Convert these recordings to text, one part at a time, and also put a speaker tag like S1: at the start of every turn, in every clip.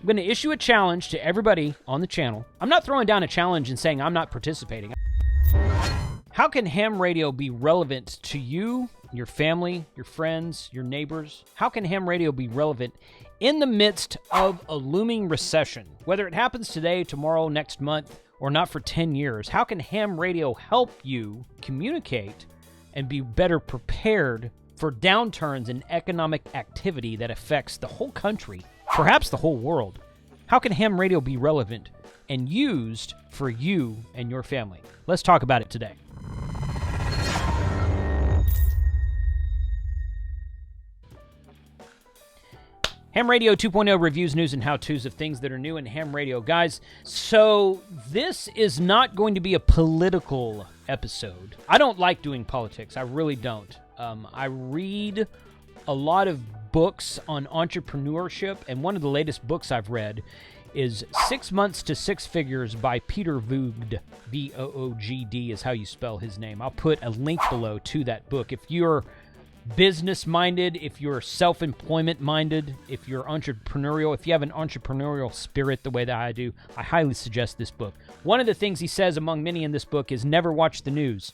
S1: I'm going to issue a challenge to everybody on the channel. I'm not throwing down a challenge and saying I'm not participating. How can ham radio be relevant to you, your family, your friends, your neighbors? How can ham radio be relevant in the midst of a looming recession? Whether it happens today, tomorrow, next month, or not for 10 years, how can ham radio help you communicate and be better prepared for downturns in economic activity that affects the whole country, perhaps the whole world? How can ham radio be relevant and used for you and your family? Let's talk about it today. Ham Radio 2.0 reviews, news, and how-tos of things that are new in ham radio. Guys, so this is not going to be a political episode. I don't like doing politics. I really don't. I read a lot of books on entrepreneurship, and one of the latest books I've read is 6 Months to Six Figures by Peter Voogd. V-O-O-G-D is how you spell his name. I'll put a link below to that book. If you're business-minded, if you're self-employment-minded, if you're entrepreneurial, if you have an entrepreneurial spirit the way that I do, I highly suggest this book. One of the things he says among many in this book is never watch the news.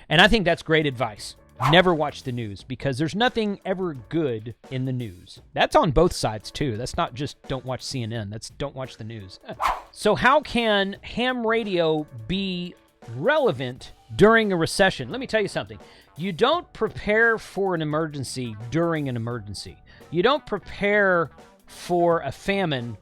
S1: And I think that's great advice. Never watch the news, because there's nothing ever good in the news. That's on both sides, too. That's not just don't watch CNN. That's don't watch the news. So how can ham radio be relevant during a recession? Let me tell you something. You don't prepare for an emergency during an emergency. You don't prepare for a famine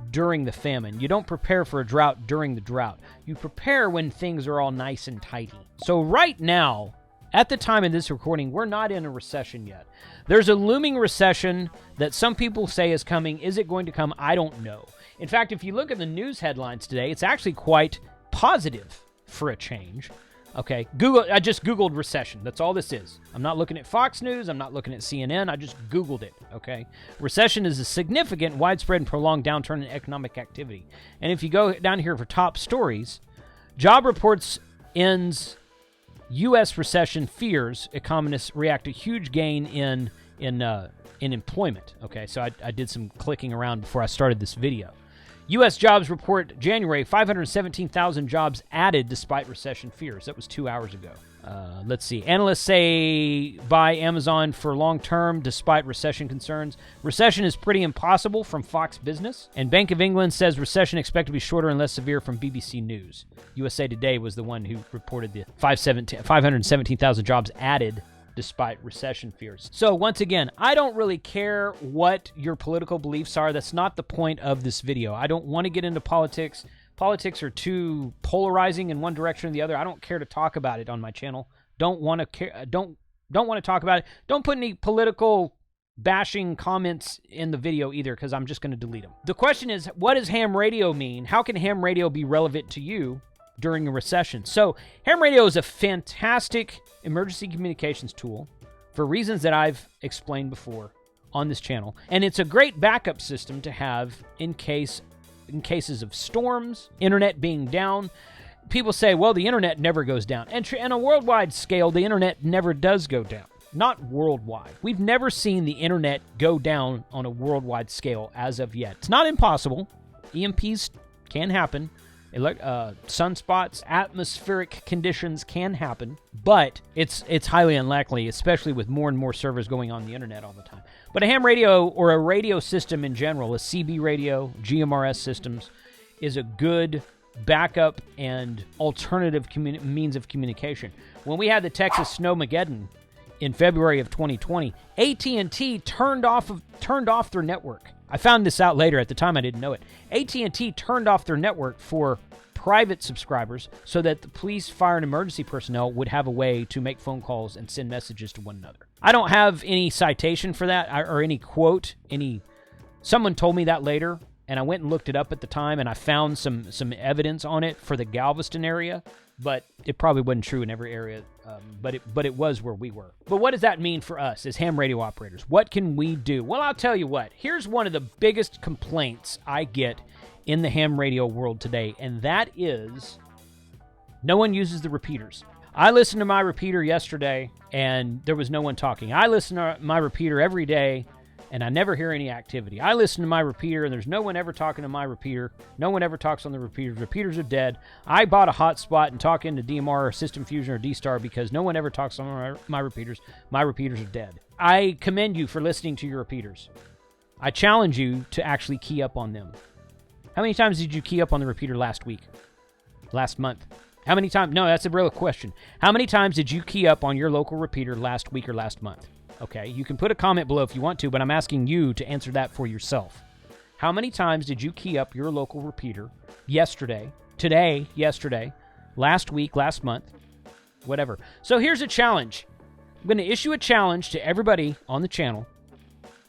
S1: during the famine. You don't prepare for a drought during the drought. You prepare when things are all nice and tidy. So right now, at the time of this recording, we're not in a recession yet. There's a looming recession that some people say is coming. Is it going to come? I don't know. In fact, if you look at the news headlines today, it's actually quite positive for a change. Okay, I just Googled recession. That's all this is. I'm not looking at Fox News. I'm not looking at CNN. I just Googled it, okay? Recession is a significant, widespread, and prolonged downturn in economic activity. And if you go down here for top stories, job reports ends U.S. recession fears. Economists react to huge gain in employment. Okay, so I did some clicking around before I started this video. U.S. jobs report January, 517,000 jobs added despite recession fears. That was 2 hours ago. Let's see. Analysts say buy Amazon for long term despite recession concerns. Recession is pretty impossible from Fox Business. And Bank of England says recession expected to be shorter and less severe from BBC News. USA Today was the one who reported the 517,000 jobs added despite recession fears. So once again, I don't really care what your political beliefs are. That's not the point of this video. I don't want to get into politics. Politics are too polarizing in one direction or the other. I don't care to talk about it on my channel. Don't want to talk about it. Don't put any political bashing comments in the video either, because I'm just going to delete them. The question is, what does ham radio mean? How can ham radio be relevant to you during a recession? So ham radio is a fantastic emergency communications tool for reasons that I've explained before on this channel. And it's a great backup system to have in cases of storms, internet being down. People say, well, the internet never goes down. And on a worldwide scale, the internet never does go down. Not worldwide. We've never seen the internet go down on a worldwide scale as of yet. It's not impossible. EMPs can happen. Sunspots, atmospheric conditions can happen, but it's highly unlikely, especially with more and more servers going on the internet all the time. But a ham radio, or a radio system in general, a CB radio, GMRS systems, is a good backup and alternative means of communication. When we had the Texas Snowmageddon in February of 2020, AT&T turned off their network. I found this out later. At the time, I didn't know it. AT&T turned off their network for private subscribers so that the police, fire, and emergency personnel would have a way to make phone calls and send messages to one another. I don't have any citation for that or any quote. Someone told me that later, and I went and looked it up at the time, and I found some evidence on it for the Galveston area, but it probably wasn't true in every area, but it was where we were. But what does that mean for us as ham radio operators? What can we do? Well, I'll tell you what. Here's one of the biggest complaints I get in the ham radio world today, and that is no one uses the repeaters. I listened to my repeater yesterday, and there was no one talking. I listen to my repeater every day, and I never hear any activity. I listen to my repeater, and there's no one ever talking to my repeater. No one ever talks on the repeaters. Repeaters are dead. I bought a hotspot and talk into DMR or System Fusion or D-Star because no one ever talks on my repeaters. My repeaters are dead. I commend you for listening to your repeaters. I challenge you to actually key up on them. How many times did you key up on the repeater last week? Last month? How many times? No, that's a real question. How many times did you key up on your local repeater last week or last month? Okay, you can put a comment below if you want to, but I'm asking you to answer that for yourself. How many times did you key up your local repeater yesterday, today, yesterday, last week, last month, whatever? So here's a challenge. I'm going to issue a challenge to everybody on the channel,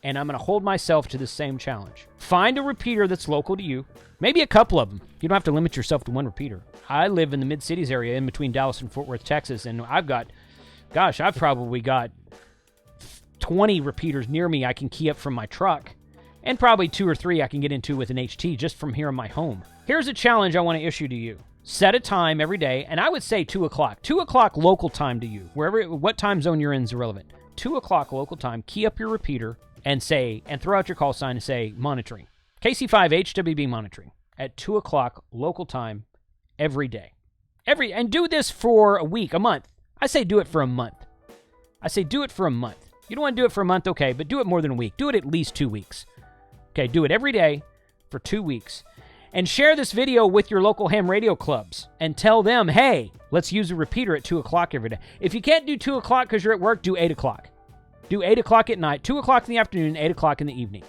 S1: and I'm going to hold myself to the same challenge. Find a repeater that's local to you, maybe a couple of them. You don't have to limit yourself to one repeater. I live in the Mid-Cities area in between Dallas and Fort Worth, Texas, and I've probably got 20 repeaters near me I can key up from my truck, and probably 2 or 3 I can get into with an HT just from here in my home. Here's a challenge I want to issue to you. Set a time every day, and I would say 2 o'clock. 2 o'clock local time to you. What time zone you're in is irrelevant. 2 o'clock local time, key up your repeater, and throw out your call sign and say monitoring. KC5 HWB monitoring at 2 o'clock local time every day. And do this for a week, a month. I say do it for a month. You don't want to do it for a month, okay, but do it more than a week. Do it at least 2 weeks. Okay, do it every day for 2 weeks. And share this video with your local ham radio clubs and tell them, hey, let's use a repeater at 2 o'clock every day. If you can't do 2 o'clock because you're at work, do 8 o'clock. Do 8 o'clock at night, 2 o'clock in the afternoon, 8 o'clock in the evening.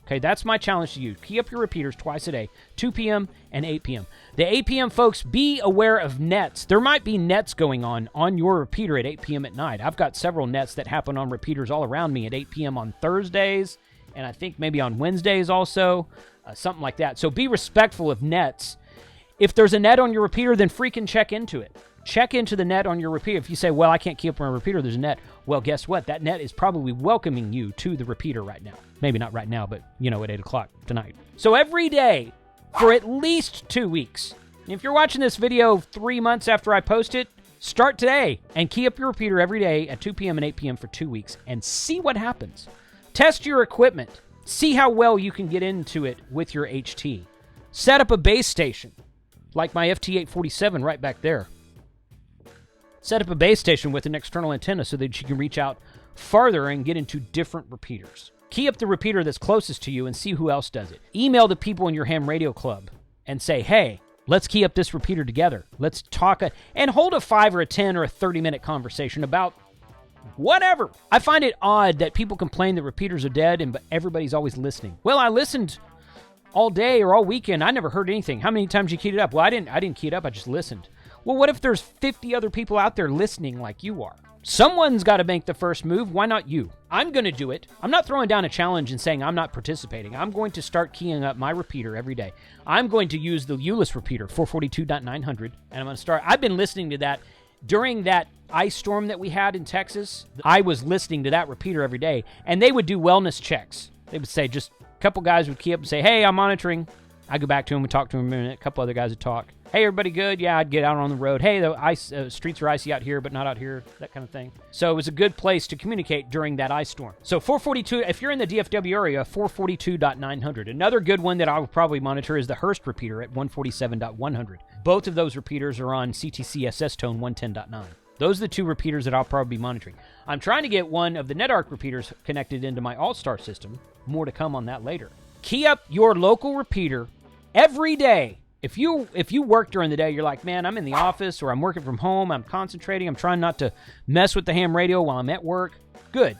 S1: Okay, that's my challenge to you. Key up your repeaters twice a day, 2 p.m. and 8 p.m. The 8 p.m. folks, be aware of nets. There might be nets going on your repeater at 8 p.m. at night. I've got several nets that happen on repeaters all around me at 8 p.m. on Thursdays, and I think maybe on Wednesdays also, something like that. So be respectful of nets. If there's a net on your repeater, then freaking check into it. Check into the net on your repeater. If you say, well, I can't keep up my repeater, there's a net. Well, guess what? That net is probably welcoming you to the repeater right now. Maybe not right now, but, at 8 o'clock tonight. So every day for at least 2 weeks. If you're watching this video 3 months after I post it, start today and key up your repeater every day at 2 p.m. and 8 p.m. for 2 weeks and see what happens. Test your equipment. See how well you can get into it with your HT. Set up a base station, like my FT847 right back there. Set up a base station with an external antenna so that you can reach out farther and get into different repeaters. Key up the repeater that's closest to you and see who else does it. Email the people in your ham radio club and say, hey, let's key up this repeater together. Let's talk and hold a 5 or a 10 or a 30-minute conversation about whatever. I find it odd that people complain that repeaters are dead and everybody's always listening. Well, I listened all day or all weekend. I never heard anything. How many times you keyed it up? Well, I didn't key it up. I just listened. Well, what if there's 50 other people out there listening like you are? Someone's got to make the first move. Why not you? I'm going to do it. I'm not throwing down a challenge and saying I'm not participating. I'm going to start keying up my repeater every day. I'm going to use the Ulyss repeater, 442.900, and I'm going to start. I've been listening to that during that ice storm that we had in Texas. I was listening to that repeater every day, and they would do wellness checks. They would say, just a couple guys would key up and say, hey, I'm monitoring. I'd go back to him and talk to him a minute. A couple other guys would talk. Hey, everybody good? Yeah, I'd get out on the road. Hey, the streets are icy out here, but not out here, that kind of thing. So it was a good place to communicate during that ice storm. So 442, if you're in the DFW area, 442.900. Another good one that I would probably monitor is the Hearst repeater at 147.100. Both of those repeaters are on CTC SS tone 110.9. Those are the two repeaters that I'll probably be monitoring. I'm trying to get one of the NetArc repeaters connected into my All-Star system. More to come on that later. Key up your local repeater every day. If you work during the day, you're like, man, I'm in the office or I'm working from home, I'm concentrating, I'm trying not to mess with the ham radio while I'm at work. Good.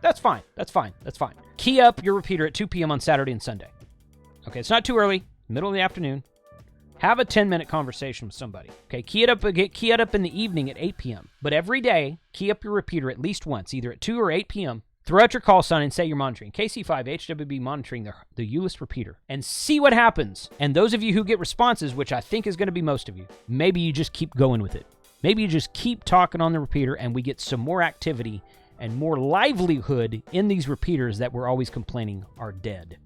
S1: That's fine. Key up your repeater at 2 p.m. on Saturday and Sunday. Okay, it's not too early, middle of the afternoon. Have a 10-minute conversation with somebody. Okay, key it up in the evening at 8 p.m. But every day, key up your repeater at least once, either at 2 or 8 p.m. Throw out your call sign and say you're monitoring. KC5 HWB monitoring the Ulyss repeater. And see what happens. And those of you who get responses, which I think is going to be most of you, maybe you just keep going with it. Maybe you just keep talking on the repeater and we get some more activity and more livelihood in these repeaters that we're always complaining are dead.